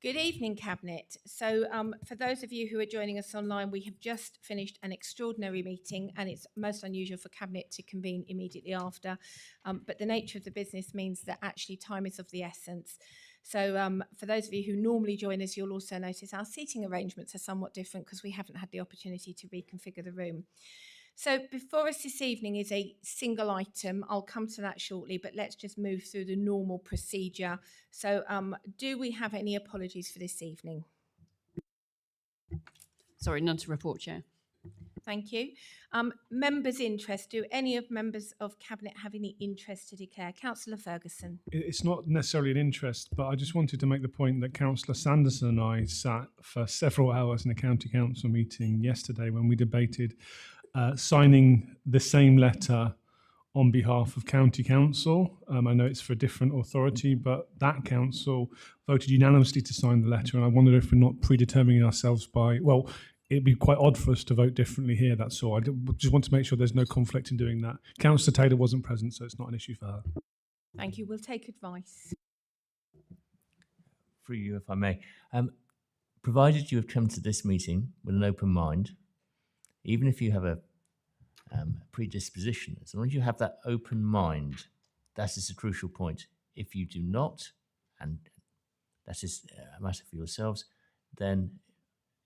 Good evening, Cabinet. So for those of you who are joining us online, we have just finished an extraordinary meeting, and it's most unusual for Cabinet to convene immediately after. But the nature of the business means that actually time is of the essence. So for those of you who normally join us, you'll also notice our seating arrangements are somewhat different because we haven't had the opportunity to reconfigure the room. So before us this evening is a single item. I'll come to that shortly, but let's just move through the normal procedure. So do we have any apologies for this evening? Sorry, none to report, Chair. Thank you. Members' interest. Do any of members of Cabinet have any interest to declare? Councillor Ferguson. It's not necessarily an interest, but I just wanted to make the point that Councillor Sanderson and I sat for several hours in a county council meeting yesterday when we debated signing the same letter on behalf of county council. I know it's for a different authority, but that council voted unanimously to sign the letter, and I wondered if we're not predetermining ourselves by, well, it'd be quite odd for us to vote differently here, that's all. I just want to make sure there's no conflict in doing that. Councillor Taylor wasn't present, so it's not an issue for her. Thank you. We'll take advice. Through you, if I may. Provided you have come to this meeting with an open mind, even if you have a predisposition, as long as you have that open mind, that is a crucial point. If you do not, and that is a matter for yourselves, then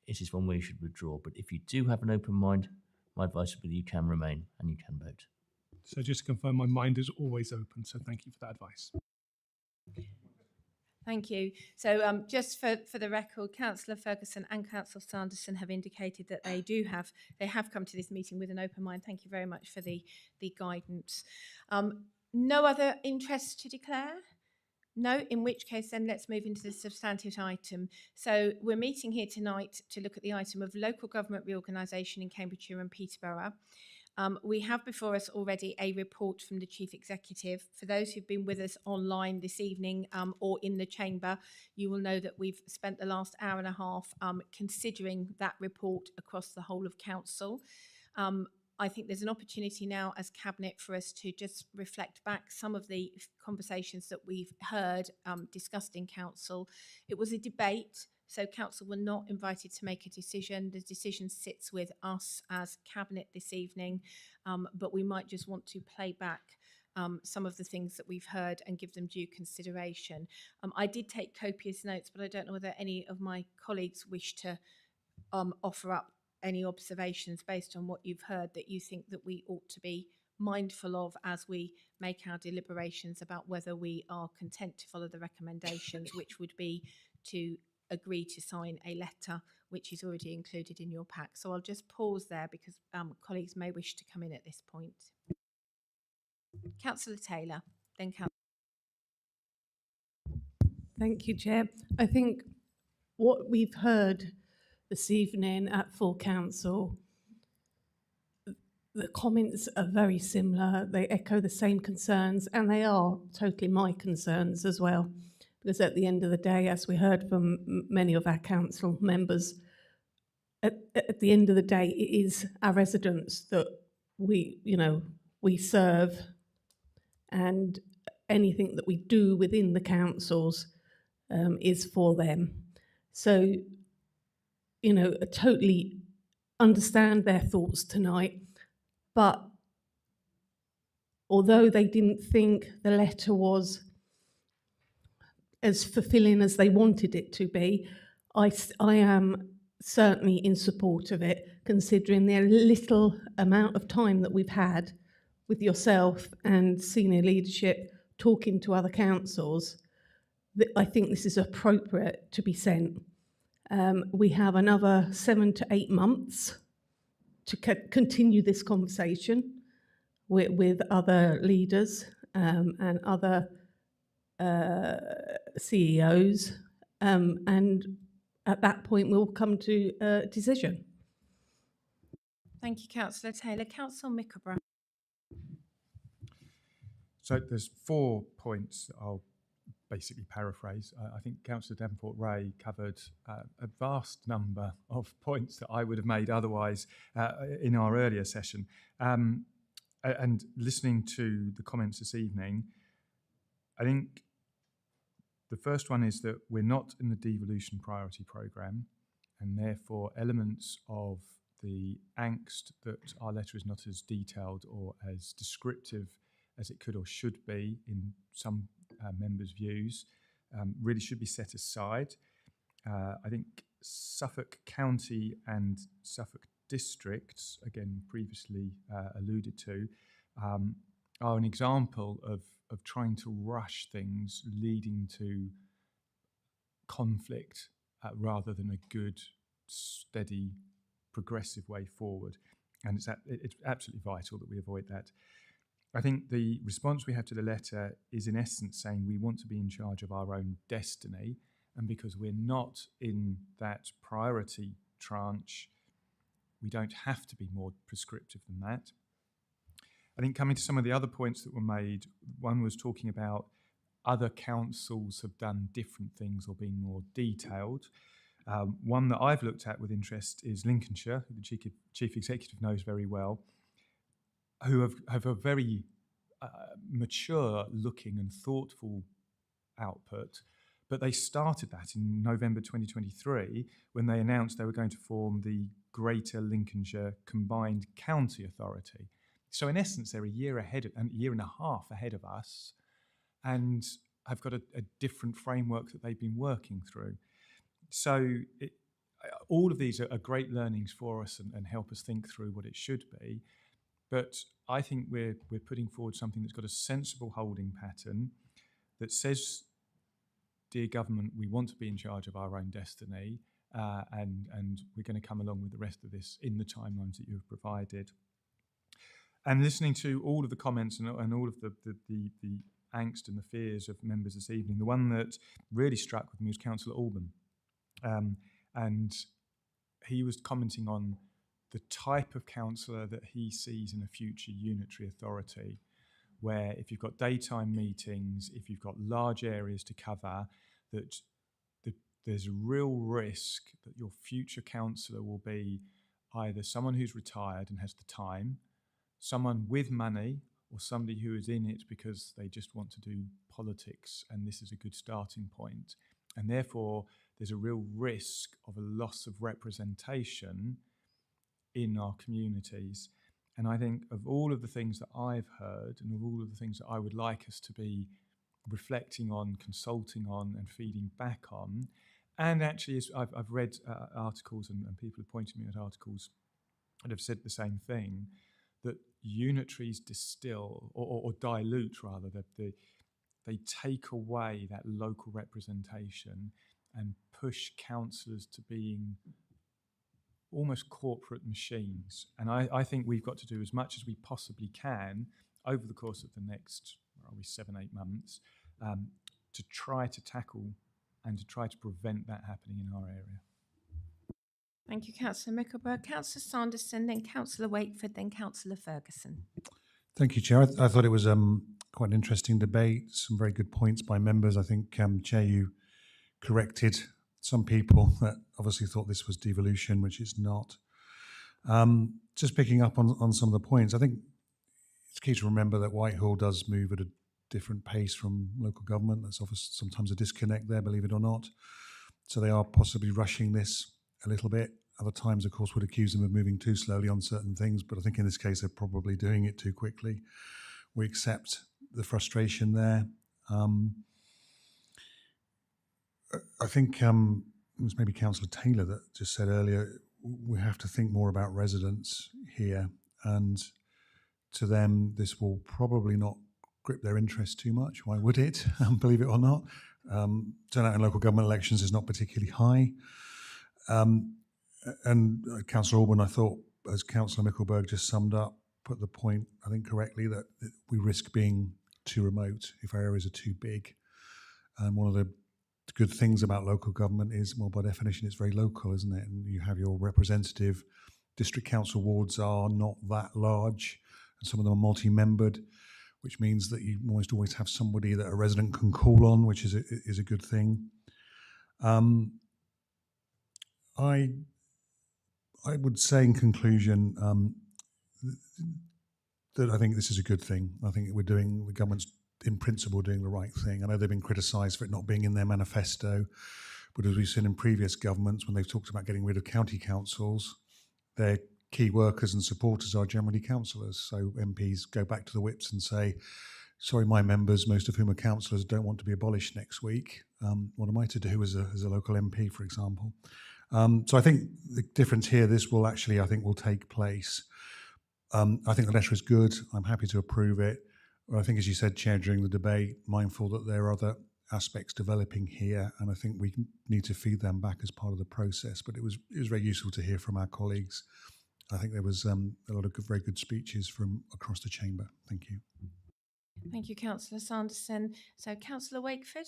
it is one way you should withdraw. But if you do have an open mind, my advice would be that you can remain and you can vote. So just to confirm, my mind is always open, so thank you for that advice. Thank you. So just for the record, Councillor Ferguson and Councillor Sanderson have indicated that they have come to this meeting with an open mind. Thank you very much for the guidance. No other interests to declare? No, in which case then let's move into the substantive item. So we're meeting here tonight to look at the item of local government reorganisation in Cambridgeshire and Peterborough. We have before us already a report from the Chief Executive. For those who've been with us online this evening or in the chamber, you will know that we've spent the last hour and a half considering that report across the whole of Council. I think there's an opportunity now as Cabinet for us to just reflect back some of the conversations that we've heard discussed in Council. It was a debate, so Council were not invited to make a decision. The decision sits with us as Cabinet this evening, but we might just want to play back some of the things that we've heard and give them due consideration. I did take copious notes, but I don't know whether any of my colleagues wish to offer up any observations based on what you've heard that you think that we ought to be mindful of as we make our deliberations about whether we are content to follow the recommendations, which would be to agree to sign a letter which is already included in your pack. So I'll just pause there because colleagues may wish to come in at this point. Councillor Taylor, then Councillor. Thank you, Chair. I think what we've heard this evening at full council, the comments are very similar. They echo the same concerns, and they are totally my concerns as well. Because at the end of the day, as we heard from many of our council members, at the end of the day, it is our residents that we serve, and anything that we do within the councils is for them. So, I totally understand their thoughts tonight, but although they didn't think the letter was as fulfilling as they wanted it to be, I am certainly in support of it, considering the little amount of time that we've had with yourself and senior leadership talking to other councils. I think this is appropriate to be sent. We have another 7 to 8 months to continue this conversation with other leaders and other CEOs, and at that point we'll come to a decision. Thank you, Councillor Taylor. Councillor Mickleborough. So there's 4 points that I'll basically paraphrase. I think Councillor Davenport-Ray covered a vast number of points that I would have made otherwise in our earlier session. And listening to the comments this evening, I think The first one is that we're not in the devolution priority programme, and therefore elements of the angst that our letter is not as detailed or as descriptive as it could or should be in some members' views really should be set aside. I think Suffolk County and Suffolk districts, again previously alluded to, are an example of trying to rush things leading to conflict rather than a good, steady, progressive way forward. And it's absolutely vital that we avoid that. I think the response we have to the letter is in essence saying we want to be in charge of our own destiny, and because we're not in that priority tranche, we don't have to be more prescriptive than that. I think coming to some of the other points that were made, one was talking about other councils have done different things or been more detailed. One that I've looked at with interest is Lincolnshire, who the Chief Executive knows very well, who have a very mature looking and thoughtful output, but they started that in November 2023 when they announced they were going to form the Greater Lincolnshire Combined County Authority. So in essence, they're a year and a half ahead of us, and have got a different framework that they've been working through. So all of these are great learnings for us and help us think through what it should be. But I think we're putting forward something that's got a sensible holding pattern that says, dear government, we want to be in charge of our own destiny, and we're going to come along with the rest of this in the timelines that you have provided. And listening to all of the comments and all of the angst and the fears of members this evening, the one that really struck with me was Councillor Alban. And he was commenting on the type of councillor that he sees in a future unitary authority, where if you've got daytime meetings, if you've got large areas to cover, that there's a real risk that your future councillor will be either someone who's retired and has the time, someone with money, or somebody who is in it because they just want to do politics and this is a good starting point. And therefore, there's a real risk of a loss of representation in our communities. And I think of all of the things that I've heard and of all of the things that I would like us to be reflecting on, consulting on and feeding back on, and actually as I've read articles and people have pointed me at articles that have said the same thing, that unitaries distill or dilute rather, they take away that local representation and push councillors to being almost corporate machines. And I think we've got to do as much as we possibly can over the course of the next, 7-8 months, to try to tackle and to try to prevent that happening in our area. Thank you, Councillor Mickelberg. Councillor Sanderson, then Councillor Wakeford, then Councillor Ferguson. Thank you, Chair. I thought it was quite an interesting debate, some very good points by members. I think, Chair, you corrected some people that obviously thought this was devolution, which it's not. Just picking up on some of the points, I think it's key to remember that Whitehall does move at a different pace from local government. There's obviously sometimes a disconnect there, believe it or not. So they are possibly rushing this a little bit. Other times, of course, would accuse them of moving too slowly on certain things, but I think in this case, they're probably doing it too quickly. We accept the frustration there. I think it was maybe Councillor Taylor that just said earlier, we have to think more about residents here, and to them, this will probably not grip their interest too much. Why would it? Believe it or not. Turnout in local government elections is not particularly high. And Councillor Alban, I thought, as Councillor Mickelberg just summed up, put the point, I think, correctly, that we risk being too remote if areas are too big. And one of the good things about local government is, well, by definition, it's very local, isn't it? And you have your representative. District council wards are not that large, and some of them are multi-membered, which means that you almost always have somebody that a resident can call on, which is a good thing. I would say in conclusion that I think this is a good thing. I think the government's in principle doing the right thing. I know they've been criticised for it not being in their manifesto, but as we've seen in previous governments, when they've talked about getting rid of county councils, their key workers and supporters are generally councillors. So MPs go back to the whips and say, sorry, my members, most of whom are councillors, don't want to be abolished next week. What am I to do as a local MP, for example? So I think the difference here, this will actually, I think, will take place. I think the letter is good. I'm happy to approve it. But I think, as you said, Chair, during the debate, mindful that there are other aspects developing here, and I think we need to feed them back as part of the process. But it was very useful to hear from our colleagues. I think there was a lot of very good speeches from across the chamber. Thank you. Thank you, Councillor Sanderson. So, Councillor Wakeford.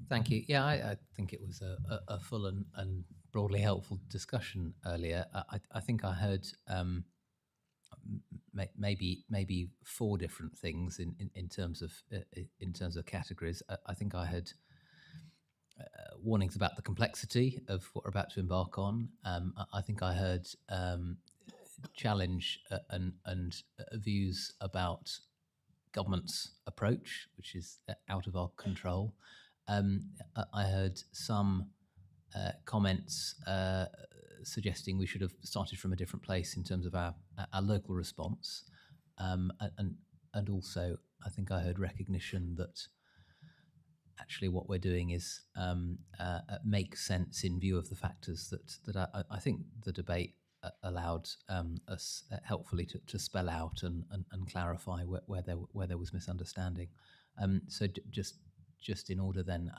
Thank you. Yeah, I think it was a full and broadly helpful discussion earlier. I think I heard maybe 4 different things in terms of categories. I think I heard warnings about the complexity of what we're about to embark on. I think I heard challenge and views about government's approach, which is out of our control. I heard some comments suggesting we should have started from a different place in terms of our local response, and also I think I heard recognition that actually what we're doing is makes sense in view of the factors that I think the debate allowed us helpfully to spell out and clarify where there was misunderstanding. So just in order, then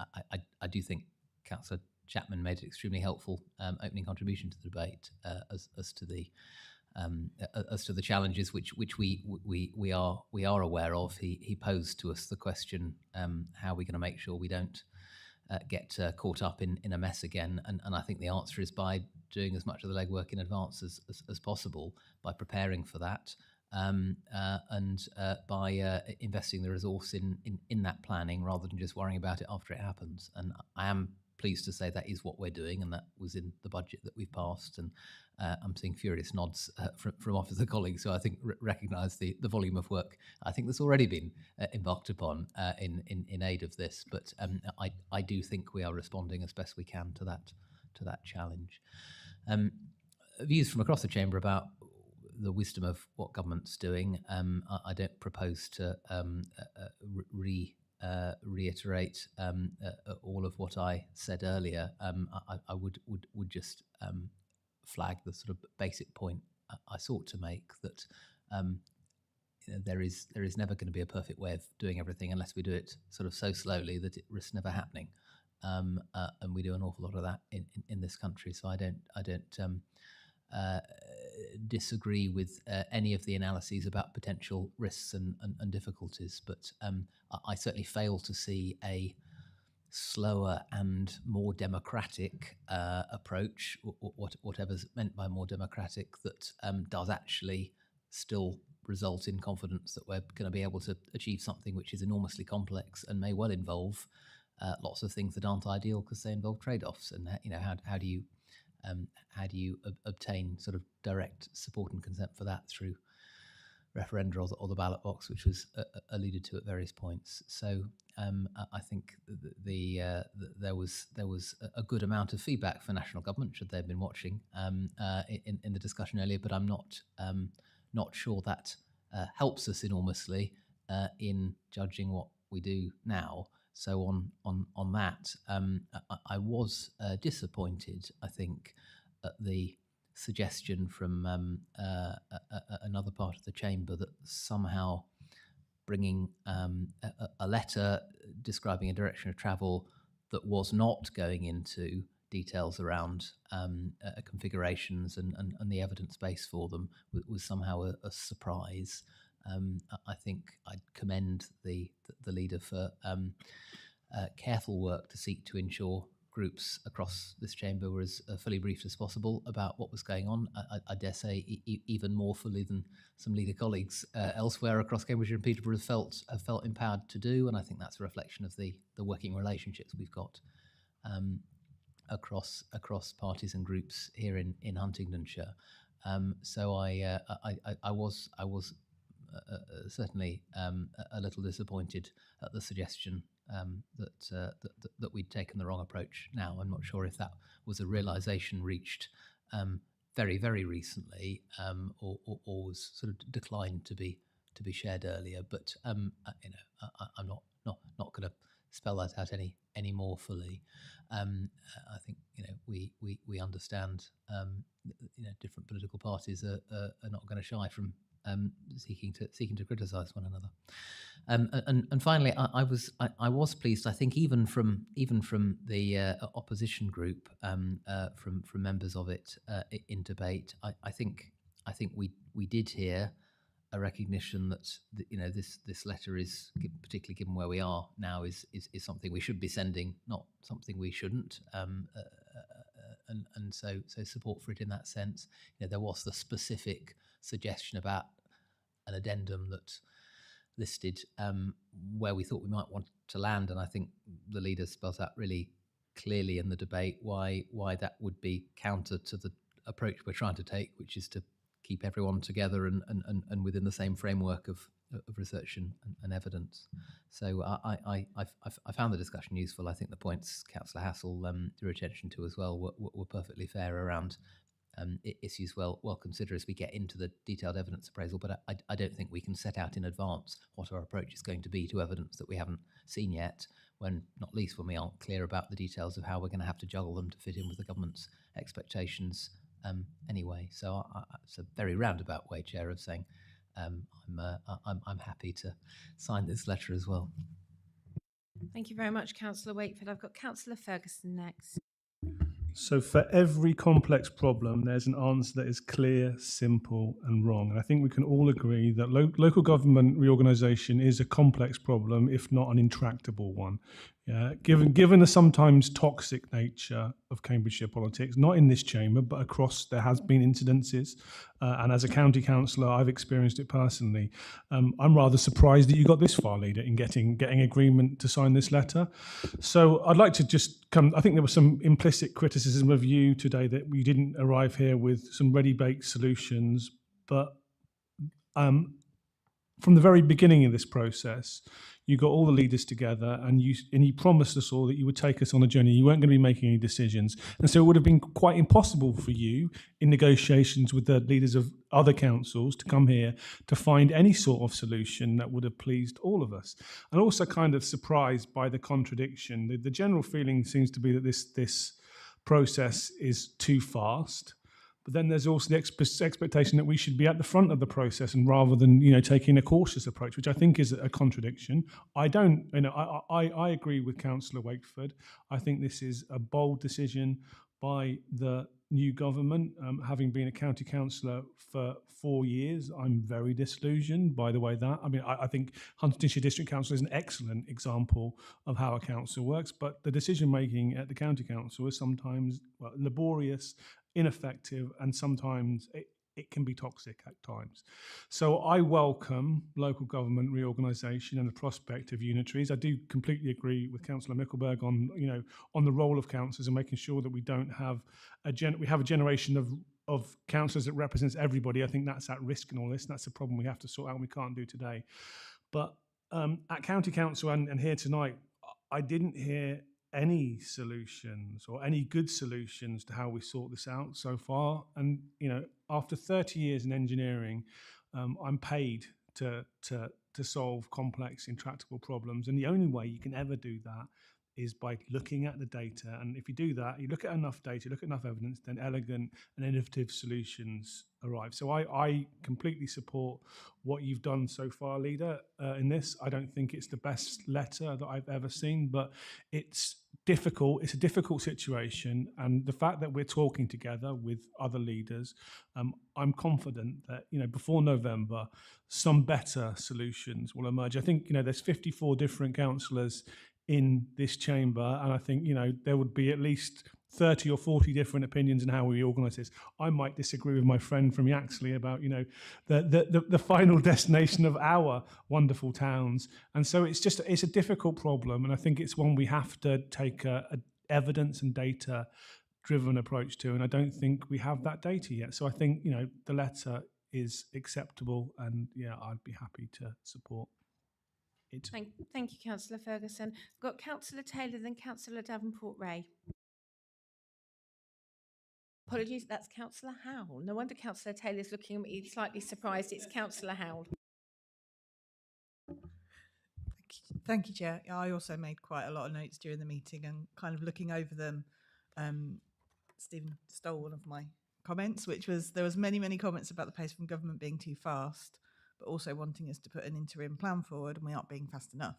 I do think Councillor Chapman made an extremely helpful opening contribution to the debate as to the challenges which we are aware of. He posed to us the question, how are we going to make sure we don't get caught up in a mess again? And I think the answer is by doing as much of the legwork in advance as possible, by preparing for that, and by investing the resource in that planning rather than just worrying about it after it happens. And I am pleased to say that is what we're doing, and that was in the budget that we've passed. And I'm seeing furious nods from officer colleagues who I think recognise the volume of work I think that's already been embarked upon in aid of this. But I do think we are responding as best we can to that challenge. Views from across the chamber about the wisdom of what government's doing. I don't propose to reiterate all of what I said earlier. I would just flag the sort of basic point I sought to make, that there is never going to be a perfect way of doing everything unless we do it sort of so slowly that it risks never happening. And we do an awful lot of that in this country. So I don't disagree with any of the analyses about potential risks and difficulties, but I certainly fail to see a slower and more democratic approach, whatever's meant by more democratic, that does actually still result in confidence that we're going to be able to achieve something which is enormously complex and may well involve lots of things that aren't ideal because they involve trade-offs. And how do you obtain sort of direct support and consent for that through referenda or the ballot box, which was alluded to at various points. So I think there was a good amount of feedback for national government, should they have been watching, in the discussion earlier. But I'm not sure that helps us enormously in judging what we do now. So on that, I was disappointed, I think, at the suggestion from another part of the chamber that somehow bringing a letter describing a direction of travel that was not going into details around configurations and the evidence base for them was somehow a surprise. I think I'd commend the leader for careful work to seek to ensure groups across this chamber were as fully briefed as possible about what was going on. I dare say even more fully than some leader colleagues elsewhere across Cambridgeshire and Peterborough have felt empowered to do, and I think that's a reflection of the working relationships we've got across parties and groups here in Huntingdonshire. So I was certainly a little disappointed at the suggestion that we'd taken the wrong approach now. I'm not sure if that was a realisation reached very, very recently, or was sort of declined to be shared earlier. But I'm not going to spell that out any more fully. I think we understand different political parties are not going to shy from seeking to criticise one another. And finally, I was pleased. I think even from the opposition group, from members of it in debate, I think we did hear a recognition that this letter is, particularly given where we are now, is something we should be sending, not something we shouldn't. And so support for it in that sense. There was the specific suggestion about an addendum that listed where we thought we might want to land, and I think the leader spells out really clearly in the debate why that would be counter to the approach we're trying to take, which is to keep everyone together and within the same framework of research and evidence. So I found the discussion useful. I think the points Councillor Hassel drew attention to as well were perfectly fair around issues well considered as we get into the detailed evidence appraisal. But I don't think we can set out in advance what our approach is going to be to evidence that we haven't seen yet, not least when we aren't clear about the details of how we're going to have to juggle them to fit in with the government's expectations anyway. So it's a very roundabout way, Chair, of saying I'm happy to sign this letter as well. Thank you very much, Councillor Wakefield. I've got Councillor Ferguson next. So for every complex problem, there's an answer that is clear, simple and wrong. And I think we can all agree that local government reorganisation is a complex problem, if not an intractable one. Given the sometimes toxic nature of Cambridgeshire politics, not in this chamber, but across, there has been incidences. And as a county councillor, I've experienced it personally. I'm rather surprised that you got this far, Leader, in getting agreement to sign this letter. So I'd like to just I think there was some implicit criticism of you today that we didn't arrive here with some ready-baked solutions. But from the very beginning of this process, you got all the leaders together and you promised us all that you would take us on a journey. You weren't going to be making any decisions. And so it would have been quite impossible for you in negotiations with the leaders of other councils to come here to find any sort of solution that would have pleased all of us. And also kind of surprised by the contradiction. The general feeling seems to be that this process is too fast. But then there's also the expectation that we should be at the front of the process, and rather than taking a cautious approach, which I think is a contradiction. I agree with Councillor Wakeford. I think this is a bold decision by the new government. Having been a county councillor for 4 years, I'm very disillusioned by the way that. I think Huntingdonshire District Council is an excellent example of how a council works, but the decision making at the county council is sometimes laborious, ineffective, and sometimes it can be toxic at times. So I welcome local government reorganisation and the prospect of unitaries. I do completely agree with Councillor Mickelberg on the role of councillors and making sure that we don't have we have a generation of councillors that represents everybody. I think that's at risk in all this. That's a problem we have to sort out and we can't do today. But at county council and here tonight, I didn't hear any solutions or any good solutions to how we sort this out so far. And after 30 years in engineering, I'm paid to solve complex, intractable problems, and the only way you can ever do that is by looking at the data. And if you do that, you look at enough data, look at enough evidence, then elegant and innovative solutions arrive. So I completely support what you've done so far, Leader, in this. I don't think it's the best letter that I've ever seen, but it's difficult. It's a difficult situation. And the fact that we're talking together with other leaders, I'm confident that, before November, some better solutions will emerge. I think, there's 54 different councillors in this chamber, and I think there would be at least 30 or 40 different opinions on how we organise this. I might disagree with my friend from Yaxley about the final destination of our wonderful towns, and so it's a difficult problem, and I think it's one we have to take a evidence and data driven approach to, and I don't think we have that data yet. So I think the letter is acceptable, and yeah, I'd be happy to support it. Thank you, Councillor Ferguson. We've got Councillor Taylor, then Councillor Davenport-Ray. Apologies, that's Councillor Howell. No wonder Councillor Taylor's looking at me slightly surprised. It's Councillor Howell. Thank you, Chair. I also made quite a lot of notes during the meeting and kind of looking over them. Stephen stole one of my comments, which was there was many comments about the pace from government being too fast, but also wanting us to put an interim plan forward, and we aren't being fast enough.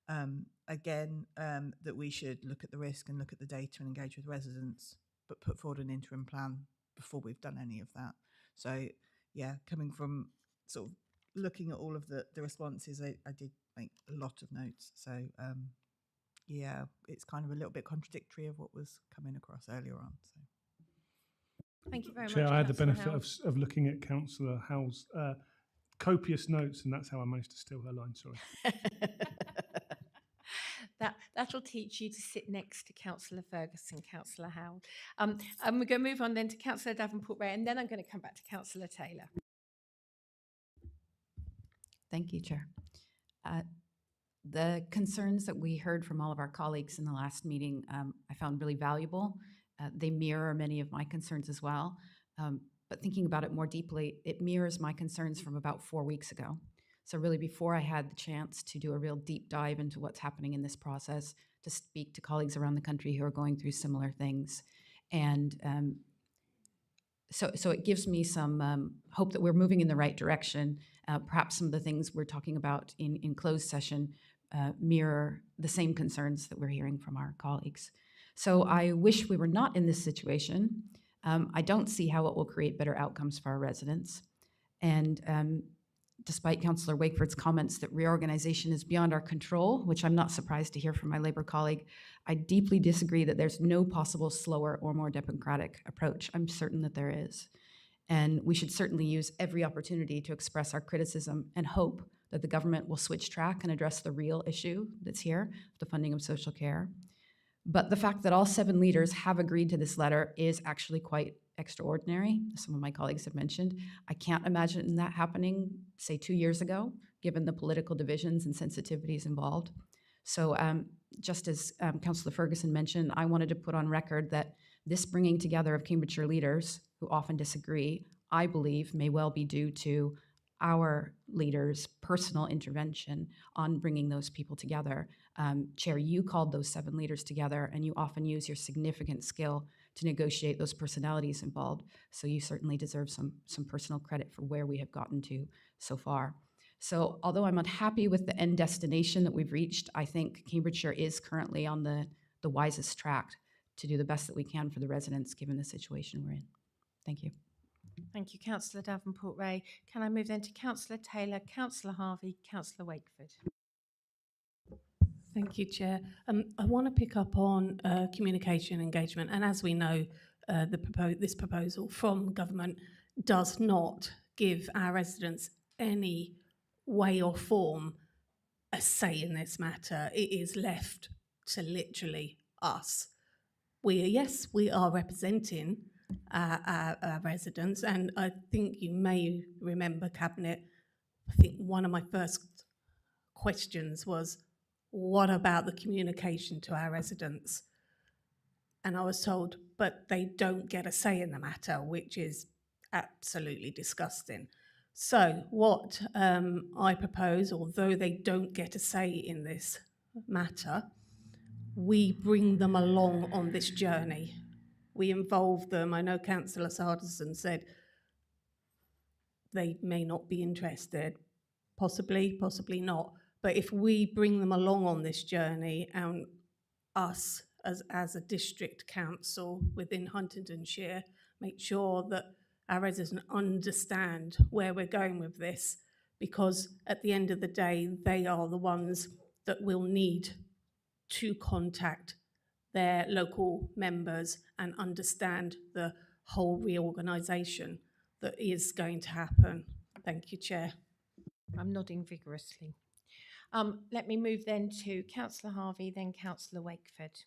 That we should look at the risk and look at the data and engage with residents, but put forward an interim plan before we've done any of that. So, yeah, coming from sort of looking at all of the responses, I did make a lot of notes. So, yeah, it's kind of a little bit contradictory of what was coming across earlier on. So. Thank you very Chair, much. I had the Councillor benefit Howell. of looking at Councillor Howell's copious notes, and that's how I managed to steal her line. Sorry. That'll teach you to sit next to Councillor Ferguson, Councillor Howell. We're going to move on then to Councillor Davenport-Ray, and then I'm going to come back to Councillor Taylor. Thank you, Chair. The concerns that we heard from all of our colleagues in the last meeting, I found really valuable. They mirror many of my concerns as well. But thinking about it more deeply, it mirrors my concerns from about 4 weeks ago. So really before I had the chance to do a real deep dive into what's happening in this process, to speak to colleagues around the country who are going through similar things. And so it gives me some hope that we're moving in the right direction. Perhaps some of the things we're talking about in closed session mirror the same concerns that we're hearing from our colleagues. So I wish we were not in this situation. I don't see how it will create better outcomes for our residents. And despite Councillor Wakeford's comments that reorganization is beyond our control, which I'm not surprised to hear from my Labour colleague, I deeply disagree that there's no possible slower or more democratic approach. I'm certain that there is. And we should certainly use every opportunity to express our criticism and hope that the government will switch track and address the real issue that's here, the funding of social care. But the fact that all 7 leaders have agreed to this letter is actually quite extraordinary, as some of my colleagues have mentioned. I can't imagine that happening, say, 2 years ago, given the political divisions and sensitivities involved. So just as Councillor Ferguson mentioned, I wanted to put on record that this bringing together of Cambridgeshire leaders who often disagree, I believe, may well be due to our leaders' personal intervention on bringing those people together. Chair, you called those 7 leaders together, and you often use your significant skill to negotiate those personalities involved. So you certainly deserve some personal credit for where we have gotten to so far. So although I'm unhappy with the end destination that we've reached, I think Cambridgeshire is currently on the wisest track to do the best that we can for the residents given the situation we're in. Thank you. Thank you, Councillor Davenport-Ray. Can I move then to Councillor Taylor, Councillor Harvey, Councillor Wakeford? Thank you, Chair. I want to pick up on communication engagement, and as we know, this proposal from government does not give our residents any way or form a say in this matter. It is left to literally us. We are representing our residents, and I think you may remember, Cabinet, I think one of my first questions was, what about the communication to our residents? And I was told, but they don't get a say in the matter, which is absolutely disgusting. So what I propose, although they don't get a say in this matter, we bring them along on this journey. We involve them. I know Councillor Sanderson said they may not be interested, possibly not. But if we bring them along on this journey, and us as a district council within Huntingdonshire, make sure that our residents understand where we're going with this, because at the end of the day, they are the ones that will need to contact their local members and understand the whole reorganisation that is going to happen. Thank you, Chair. I'm nodding vigorously. Let me move then to Councillor Harvey, then Councillor Wakeford.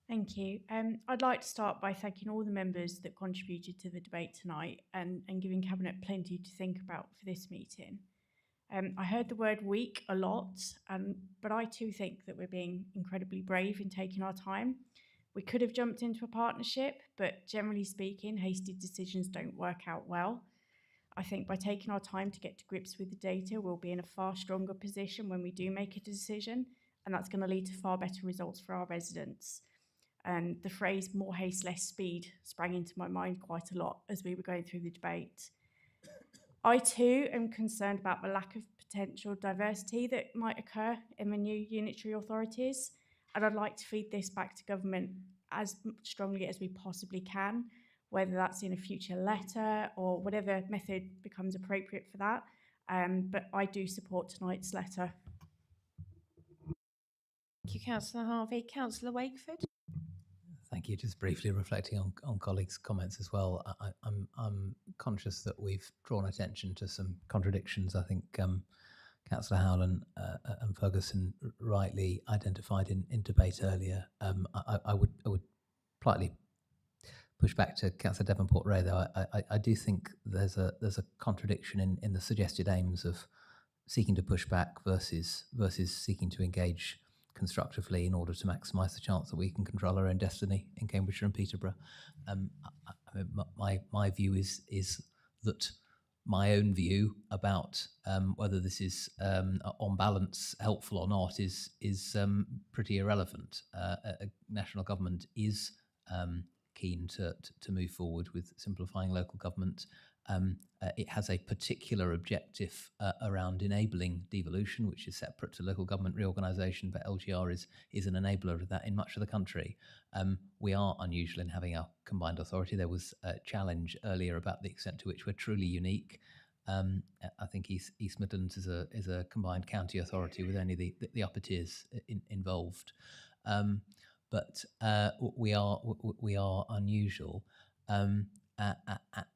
Thank you. I'd like to start by thanking all the members that contributed to the debate tonight and giving Cabinet plenty to think about for this meeting. I heard the word weak a lot, but I too think that we're being incredibly brave in taking our time. We could have jumped into a partnership, but generally speaking, hasty decisions don't work out well. I think by taking our time to get to grips with the data, we'll be in a far stronger position when we do make a decision, and that's going to lead to far better results for our residents. And the phrase more haste, less speed sprang into my mind quite a lot as we were going through the debate. I too am concerned about the lack of potential diversity that might occur in the new unitary authorities, and I'd like to feed this back to government as strongly as we possibly can, whether that's in a future letter or whatever method becomes appropriate for that. But I do support tonight's letter. Thank you, Councillor Harvey. Councillor Wakeford. Thank you. Just briefly reflecting on colleagues' comments as well. I'm conscious that we've drawn attention to some contradictions. I think Councillor Howland and Ferguson rightly identified in debate earlier. I would politely push back to Councillor Devonport-Ray, though. I do think there's a contradiction in the suggested aims of seeking to push back versus seeking to engage constructively in order to maximise the chance that we can control our own destiny in Cambridgeshire and Peterborough. My view is that my own view about whether this is on balance helpful or not is pretty irrelevant. A national government is keen to move forward with simplifying local government. It has a particular objective around enabling devolution, which is separate to local government reorganisation, but LGR is an enabler of that in much of the country. We are unusual in having a combined authority. There was a challenge earlier about the extent to which we're truly unique. I think East Midlands is a combined county authority with only the upper tiers involved. But we are unusual.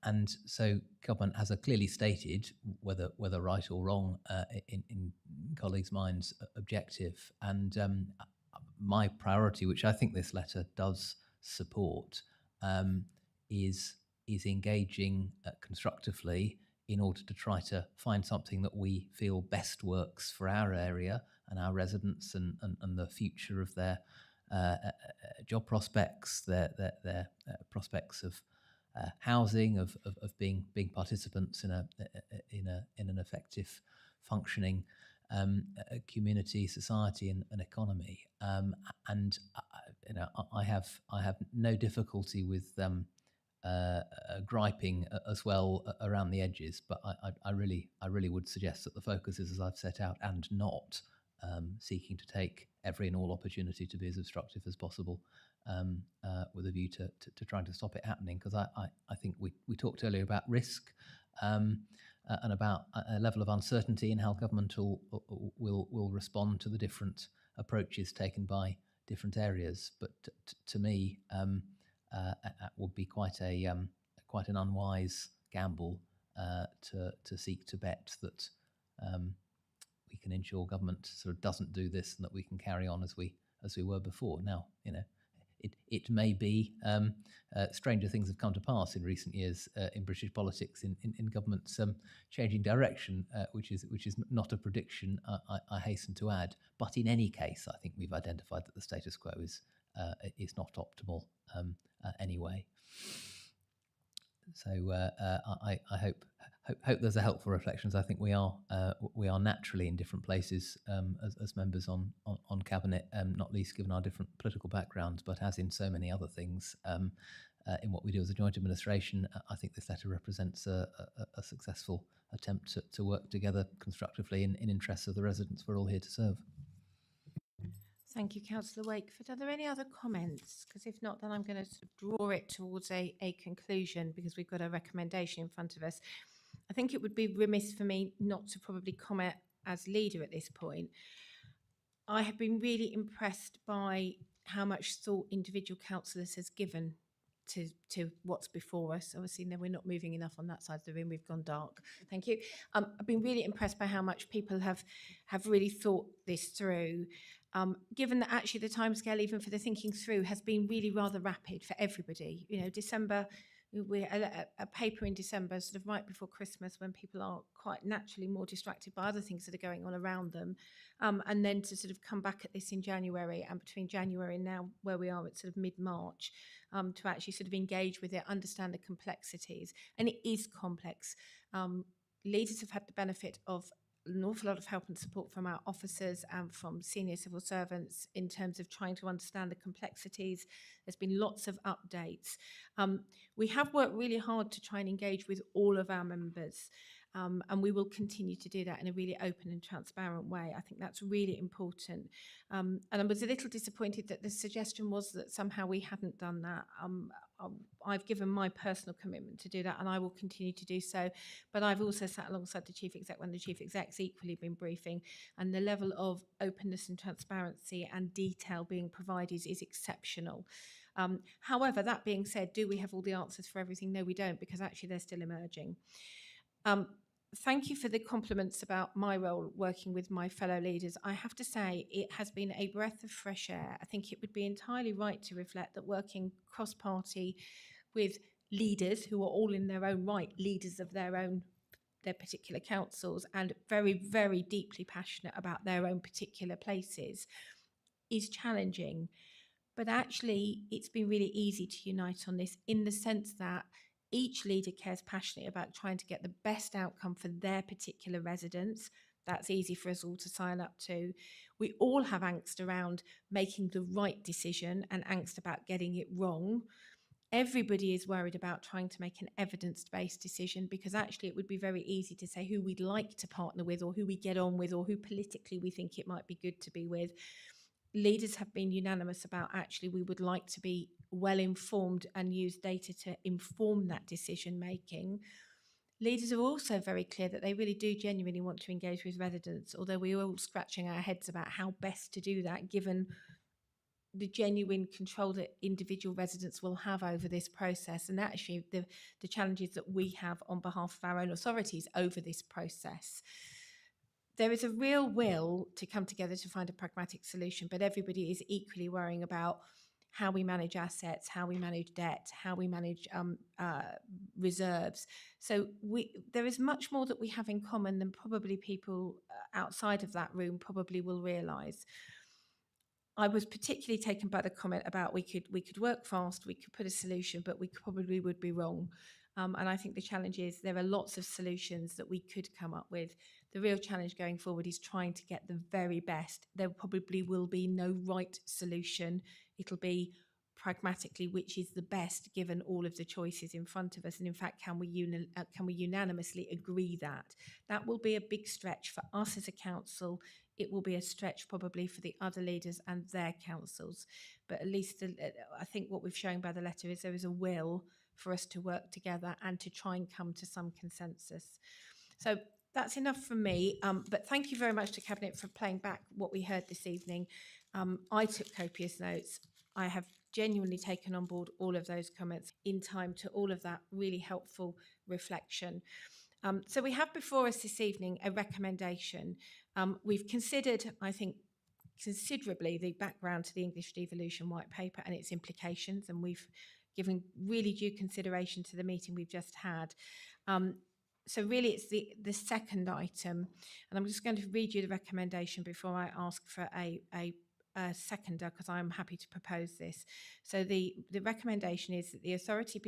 And so government has a clearly stated, whether right or wrong, in colleagues' minds, objective. And my priority, which I think this letter does support, is engaging constructively in order to try to find something that we feel best works for our area and our residents and the future of their job prospects, their prospects of housing, of being participants in an effective functioning community, society, and economy. And I have no difficulty with griping as well around the edges, but I really would suggest that the focus is as I've set out, and not seeking to take every and all opportunity to be as obstructive as possible, with a view to trying to stop it happening. Because I think we talked earlier about risk and about a level of uncertainty in how government will respond to the different approaches taken by different areas. But to me, that would be quite an unwise gamble to seek to bet that we can ensure government sort of doesn't do this and that we can carry on as we were before. Now, it may be stranger things have come to pass in recent years in British politics in governments changing direction, which is not a prediction, I hasten to add. But in any case, I think we've identified that the status quo is not optimal anyway. So I hope those are helpful reflections. I think we are naturally in different places as members on cabinet, not least given our different political backgrounds. But as in so many other things, in what we do as a joint administration, I think this letter represents a successful attempt to work together constructively in interests of the residents we're all here to serve. Thank you, Councillor Wakeford. Are there any other comments? Because if not, then I'm going to draw it towards a conclusion, because we've got a recommendation in front of us. I think it would be remiss for me not to probably comment as leader at this point. I have been really impressed by how much thought individual councillors has given to what's before us. Obviously, no, we're not moving enough on that side of the room. We've gone dark. Thank you. I've been really impressed by how much people have really thought this through. given that actually the timescale, even for the thinking through, has been really rather rapid for everybody. You know, December, a paper in December, sort of right before Christmas, when people are quite naturally more distracted by other things that are going on around them, and then to sort of come back at this in January, and between January and now where we are at sort of mid-March, to actually sort of engage with it, understand the complexities. And it is complex. Leaders have had the benefit of an awful lot of help and support from our officers and from senior civil servants in terms of trying to understand the complexities. There's been lots of updates. We have worked really hard to try and engage with all of our members, and we will continue to do that in a really open and transparent way. I think that's really important. And I was a little disappointed that the suggestion was that somehow we hadn't done that. I've given my personal commitment to do that, and I will continue to do so. But I've also sat alongside the Chief Exec when the Chief Exec's equally been briefing, and the level of openness and transparency and detail being provided is exceptional. However, that being said, do we have all the answers for everything? No, we don't, because actually they're still emerging. Thank you for the compliments about my role working with my fellow leaders. I have to say it has been a breath of fresh air. I think it would be entirely right to reflect that working cross-party with leaders who are all in their own right, leaders of their particular councils, and very, very deeply passionate about their own particular places, is challenging. But actually, it's been really easy to unite on this, in the sense that each leader cares passionately about trying to get the best outcome for their particular residents. That's easy for us all to sign up to. We all have angst around making the right decision and angst about getting it wrong. Everybody is worried about trying to make an evidence-based decision, because actually it would be very easy to say who we'd like to partner with, or who we get on with, or who politically we think it might be good to be with. Leaders have been unanimous about actually we would like to be well informed and use data to inform that decision making. Leaders are also very clear that they really do genuinely want to engage with residents, although we're all scratching our heads about how best to do that, given the genuine control that individual residents will have over this process, and actually the challenges that we have on behalf of our own authorities over this process. There is a real will to come together to find a pragmatic solution, but everybody is equally worrying about how we manage assets, how we manage debt, how we manage reserves. So there is much more that we have in common than probably people outside of that room probably will realise. I was particularly taken by the comment about we could work fast, we could put a solution, but we probably would be wrong. And I think the challenge is there are lots of solutions that we could come up with. The real challenge going forward is trying to get the very best. There probably will be no right solution. It'll be pragmatically which is the best given all of the choices in front of us. And in fact, can we unanimously agree that? That will be a big stretch for us as a council. It will be a stretch probably for the other leaders and their councils. But at least I think what we've shown by the letter is there is a will for us to work together and to try and come to some consensus. So that's enough from me, but thank you very much to Cabinet for playing back what we heard this evening. I took copious notes. I have genuinely taken on board all of those comments in time to all of that really helpful reflection. So we have before us this evening a recommendation. We've considered, I think, considerably the background to the English Devolution White Paper and its implications, and we've given really due consideration to the meeting we've just had. So really it's the second item, and I'm just going to read you the recommendation before I ask for a seconder, because I'm happy to propose this. So the recommendation is that the authority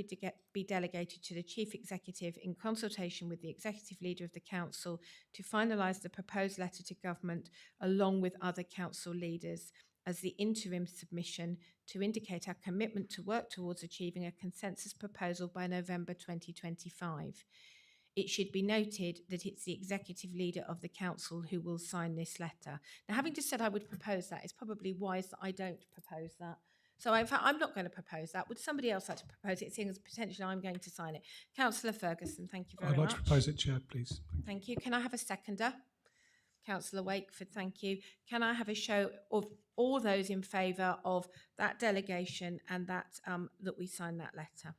be delegated to the Chief Executive in consultation with the Executive Leader of the Council to finalise the proposed letter to Government along with other Council leaders as the interim submission to indicate our commitment to work towards achieving a consensus proposal by November 2025. It should be noted that it's the executive leader of the council who will sign this letter. Now, having just said I would propose that, it's probably wise that I don't propose that. So in fact, I'm not going to propose that. Would somebody else like to propose it, seeing as potentially I'm going to sign it? Councillor Ferguson, thank you very much. I'd like to propose it, Chair, please. Thank you. Can I have a seconder? Councillor Wakeford, thank you. Can I have a show of all those in favour of that delegation and that that we sign that letter?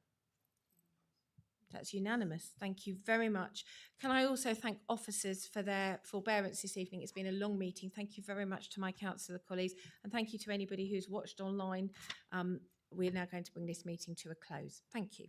That's unanimous. Thank you very much. Can I also thank officers for their forbearance this evening? It's been a long meeting. Thank you very much to my councillor colleagues, and thank you to anybody who's watched online. We're now going to bring this meeting to a close. Thank you.